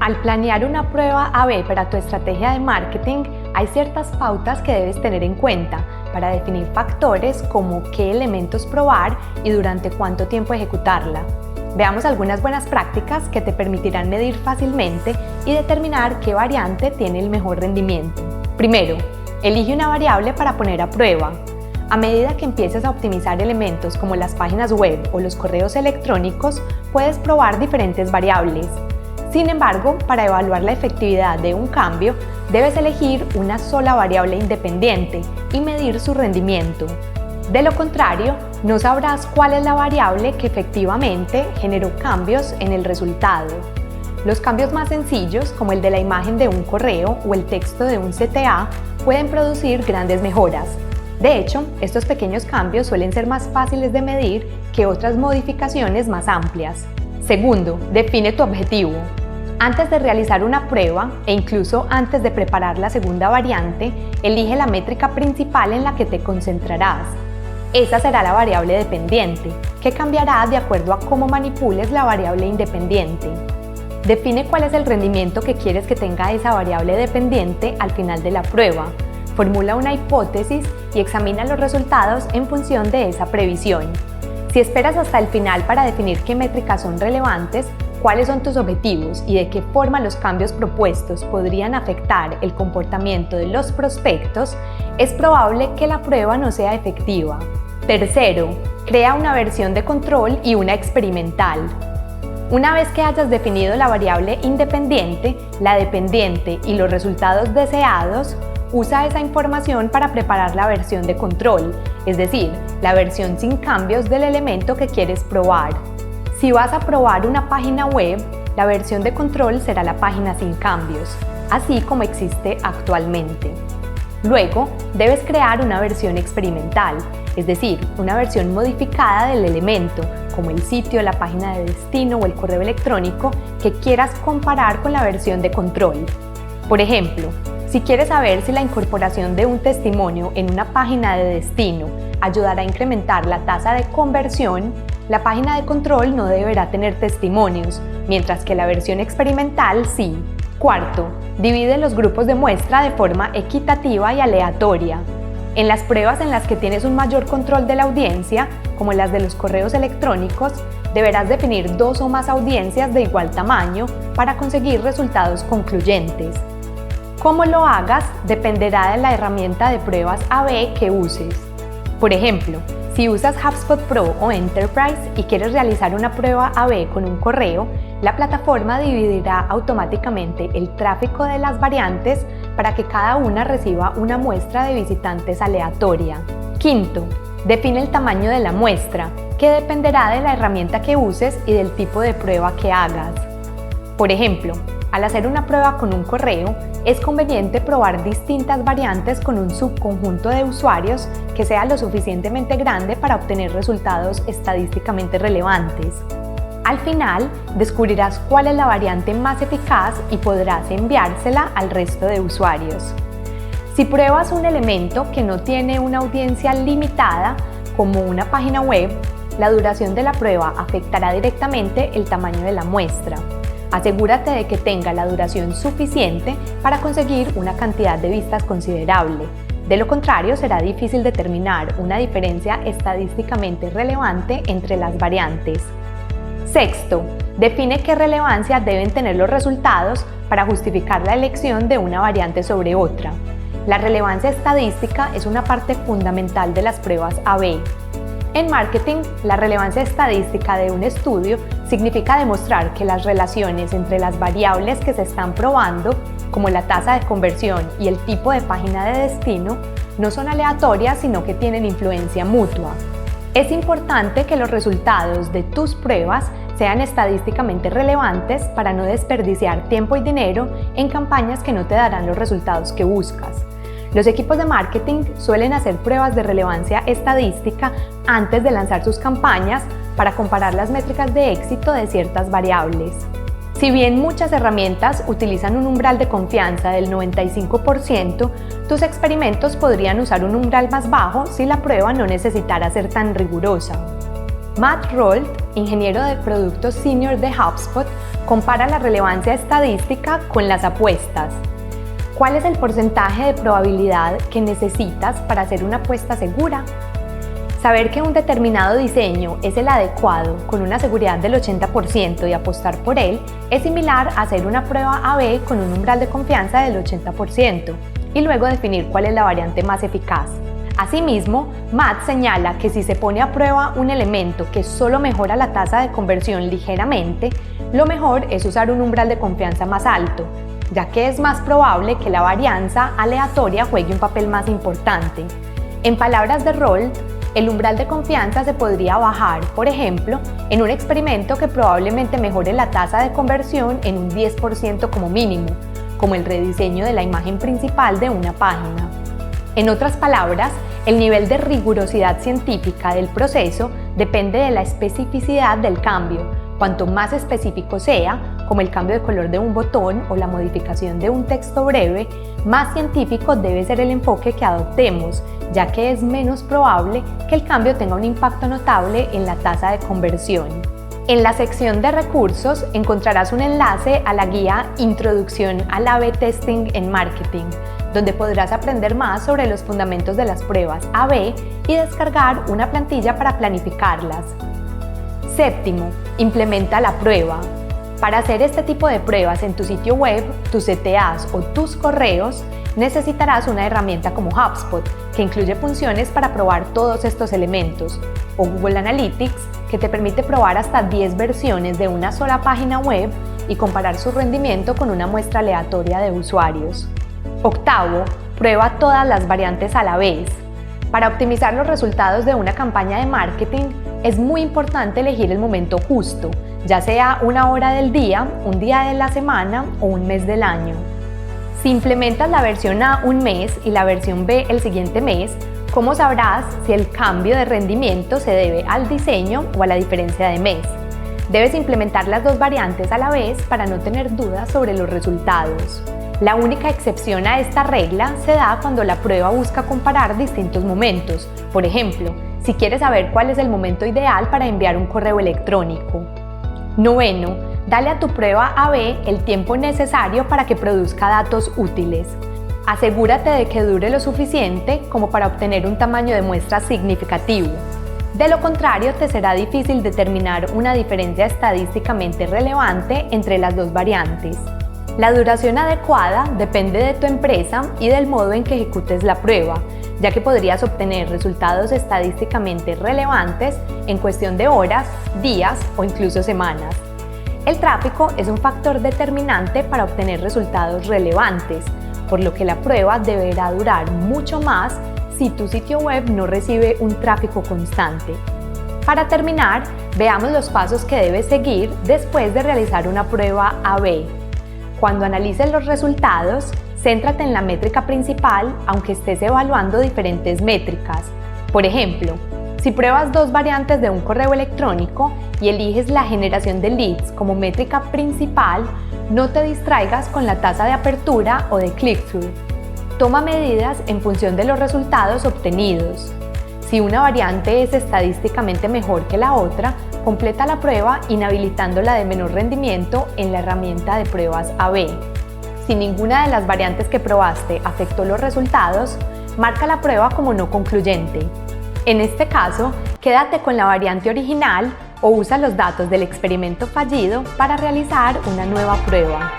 Al planear una prueba A/B para tu estrategia de marketing, hay ciertas pautas que debes tener en cuenta para definir factores como qué elementos probar y durante cuánto tiempo ejecutarla. Veamos algunas buenas prácticas que te permitirán medir fácilmente y determinar qué variante tiene el mejor rendimiento. Primero, elige una variable para poner a prueba. A medida que empieces a optimizar elementos como las páginas web o los correos electrónicos, puedes probar diferentes variables. Sin embargo, para evaluar la efectividad de un cambio, debes elegir una sola variable independiente y medir su rendimiento. De lo contrario, no sabrás cuál es la variable que efectivamente generó cambios en el resultado. Los cambios más sencillos, como el de la imagen de un correo o el texto de un CTA, pueden producir grandes mejoras. De hecho, estos pequeños cambios suelen ser más fáciles de medir que otras modificaciones más amplias. Segundo, define tu objetivo. Antes de realizar una prueba e incluso antes de preparar la segunda variante, elige la métrica principal en la que te concentrarás. Esa será la variable dependiente, que cambiará de acuerdo a cómo manipules la variable independiente. Define cuál es el rendimiento que quieres que tenga esa variable dependiente al final de la prueba. Formula una hipótesis y examina los resultados en función de esa previsión. Si esperas hasta el final para definir qué métricas son relevantes, cuáles son tus objetivos y de qué forma los cambios propuestos podrían afectar el comportamiento de los prospectos, es probable que la prueba no sea efectiva. Tercero, crea una versión de control y una experimental. Una vez que hayas definido la variable independiente, la dependiente y los resultados deseados, usa esa información para preparar la versión de control, es decir, la versión sin cambios del elemento que quieres probar. Si vas a probar una página web, la versión de control será la página sin cambios, así como existe actualmente. Luego, debes crear una versión experimental, es decir, una versión modificada del elemento, como el sitio, la página de destino o el correo electrónico, que quieras comparar con la versión de control. Por ejemplo, si quieres saber si la incorporación de un testimonio en una página de destino ayudará a incrementar la tasa de conversión, la página de control no deberá tener testimonios, mientras que la versión experimental sí. Cuarto, divide los grupos de muestra de forma equitativa y aleatoria. En las pruebas en las que tienes un mayor control de la audiencia, como las de los correos electrónicos, deberás definir 2 o más audiencias de igual tamaño para conseguir resultados concluyentes. Cómo lo hagas dependerá de la herramienta de pruebas A/B que uses. Por ejemplo, si usas HubSpot Pro o Enterprise y quieres realizar una prueba A/B con un correo, la plataforma dividirá automáticamente el tráfico de las variantes para que cada una reciba una muestra de visitantes aleatoria. Quinto, define el tamaño de la muestra, que dependerá de la herramienta que uses y del tipo de prueba que hagas. Por ejemplo, al hacer una prueba con un correo, es conveniente probar distintas variantes con un subconjunto de usuarios que sea lo suficientemente grande para obtener resultados estadísticamente relevantes. Al final, descubrirás cuál es la variante más eficaz y podrás enviársela al resto de usuarios. Si pruebas un elemento que no tiene una audiencia limitada, como una página web, la duración de la prueba afectará directamente el tamaño de la muestra. Asegúrate de que tenga la duración suficiente para conseguir una cantidad de vistas considerable. De lo contrario, será difícil determinar una diferencia estadísticamente relevante entre las variantes. Sexto, define qué relevancia deben tener los resultados para justificar la elección de una variante sobre otra. La relevancia estadística es una parte fundamental de las pruebas A/B. En marketing, la relevancia estadística de un estudio significa demostrar que las relaciones entre las variables que se están probando, como la tasa de conversión y el tipo de página de destino, no son aleatorias, sino que tienen influencia mutua. Es importante que los resultados de tus pruebas sean estadísticamente relevantes para no desperdiciar tiempo y dinero en campañas que no te darán los resultados que buscas. Los equipos de marketing suelen hacer pruebas de relevancia estadística antes de lanzar sus campañas para comparar las métricas de éxito de ciertas variables. Si bien muchas herramientas utilizan un umbral de confianza del 95%, tus experimentos podrían usar un umbral más bajo si la prueba no necesitara ser tan rigurosa. Matt Rolt, ingeniero de productos senior de HubSpot, compara la relevancia estadística con las apuestas. ¿Cuál es el porcentaje de probabilidad que necesitas para hacer una apuesta segura? Saber que un determinado diseño es el adecuado con una seguridad del 80% y apostar por él es similar a hacer una prueba A/B con un umbral de confianza del 80% y luego definir cuál es la variante más eficaz. Asimismo, Matt señala que si se pone a prueba un elemento que solo mejora la tasa de conversión ligeramente, lo mejor es usar un umbral de confianza más alto, ya que es más probable que la varianza aleatoria juegue un papel más importante. En palabras de Roll, el umbral de confianza se podría bajar, por ejemplo, en un experimento que probablemente mejore la tasa de conversión en un 10% como mínimo, como el rediseño de la imagen principal de una página. En otras palabras, el nivel de rigurosidad científica del proceso depende de la especificidad del cambio. Cuanto más específico sea, como el cambio de color de un botón o la modificación de un texto breve, más científico debe ser el enfoque que adoptemos, ya que es menos probable que el cambio tenga un impacto notable en la tasa de conversión. En la sección de recursos encontrarás un enlace a la guía Introducción al A/B Testing en Marketing, donde podrás aprender más sobre los fundamentos de las pruebas A/B y descargar una plantilla para planificarlas. Séptimo, implementa la prueba. Para hacer este tipo de pruebas en tu sitio web, tus CTAs o tus correos, necesitarás una herramienta como HubSpot, que incluye funciones para probar todos estos elementos, o Google Analytics, que te permite probar hasta 10 versiones de una sola página web y comparar su rendimiento con una muestra aleatoria de usuarios. Octavo, prueba todas las variantes a la vez. Para optimizar los resultados de una campaña de marketing, es muy importante elegir el momento justo, ya sea una hora del día, un día de la semana o un mes del año. Si implementas la versión A un mes y la versión B el siguiente mes, ¿cómo sabrás si el cambio de rendimiento se debe al diseño o a la diferencia de mes? Debes implementar las dos variantes a la vez para no tener dudas sobre los resultados. La única excepción a esta regla se da cuando la prueba busca comparar distintos momentos. Por ejemplo, si quieres saber cuál es el momento ideal para enviar un correo electrónico. Noveno, dale a tu prueba A/B el tiempo necesario para que produzca datos útiles. Asegúrate de que dure lo suficiente como para obtener un tamaño de muestra significativo. De lo contrario, te será difícil determinar una diferencia estadísticamente relevante entre las dos variantes. La duración adecuada depende de tu empresa y del modo en que ejecutes la prueba, ya que podrías obtener resultados estadísticamente relevantes en cuestión de horas, días o incluso semanas. El tráfico es un factor determinante para obtener resultados relevantes, por lo que la prueba deberá durar mucho más si tu sitio web no recibe un tráfico constante. Para terminar, veamos los pasos que debes seguir después de realizar una prueba A/B. Cuando analices los resultados, céntrate en la métrica principal, aunque estés evaluando diferentes métricas. Por ejemplo, si pruebas dos variantes de un correo electrónico y eliges la generación de leads como métrica principal, no te distraigas con la tasa de apertura o de click-through. Toma medidas en función de los resultados obtenidos. Si una variante es estadísticamente mejor que la otra, completa la prueba inhabilitando la de menor rendimiento en la herramienta de pruebas A/B. Si ninguna de las variantes que probaste afectó los resultados, marca la prueba como no concluyente. En este caso, quédate con la variante original o usa los datos del experimento fallido para realizar una nueva prueba.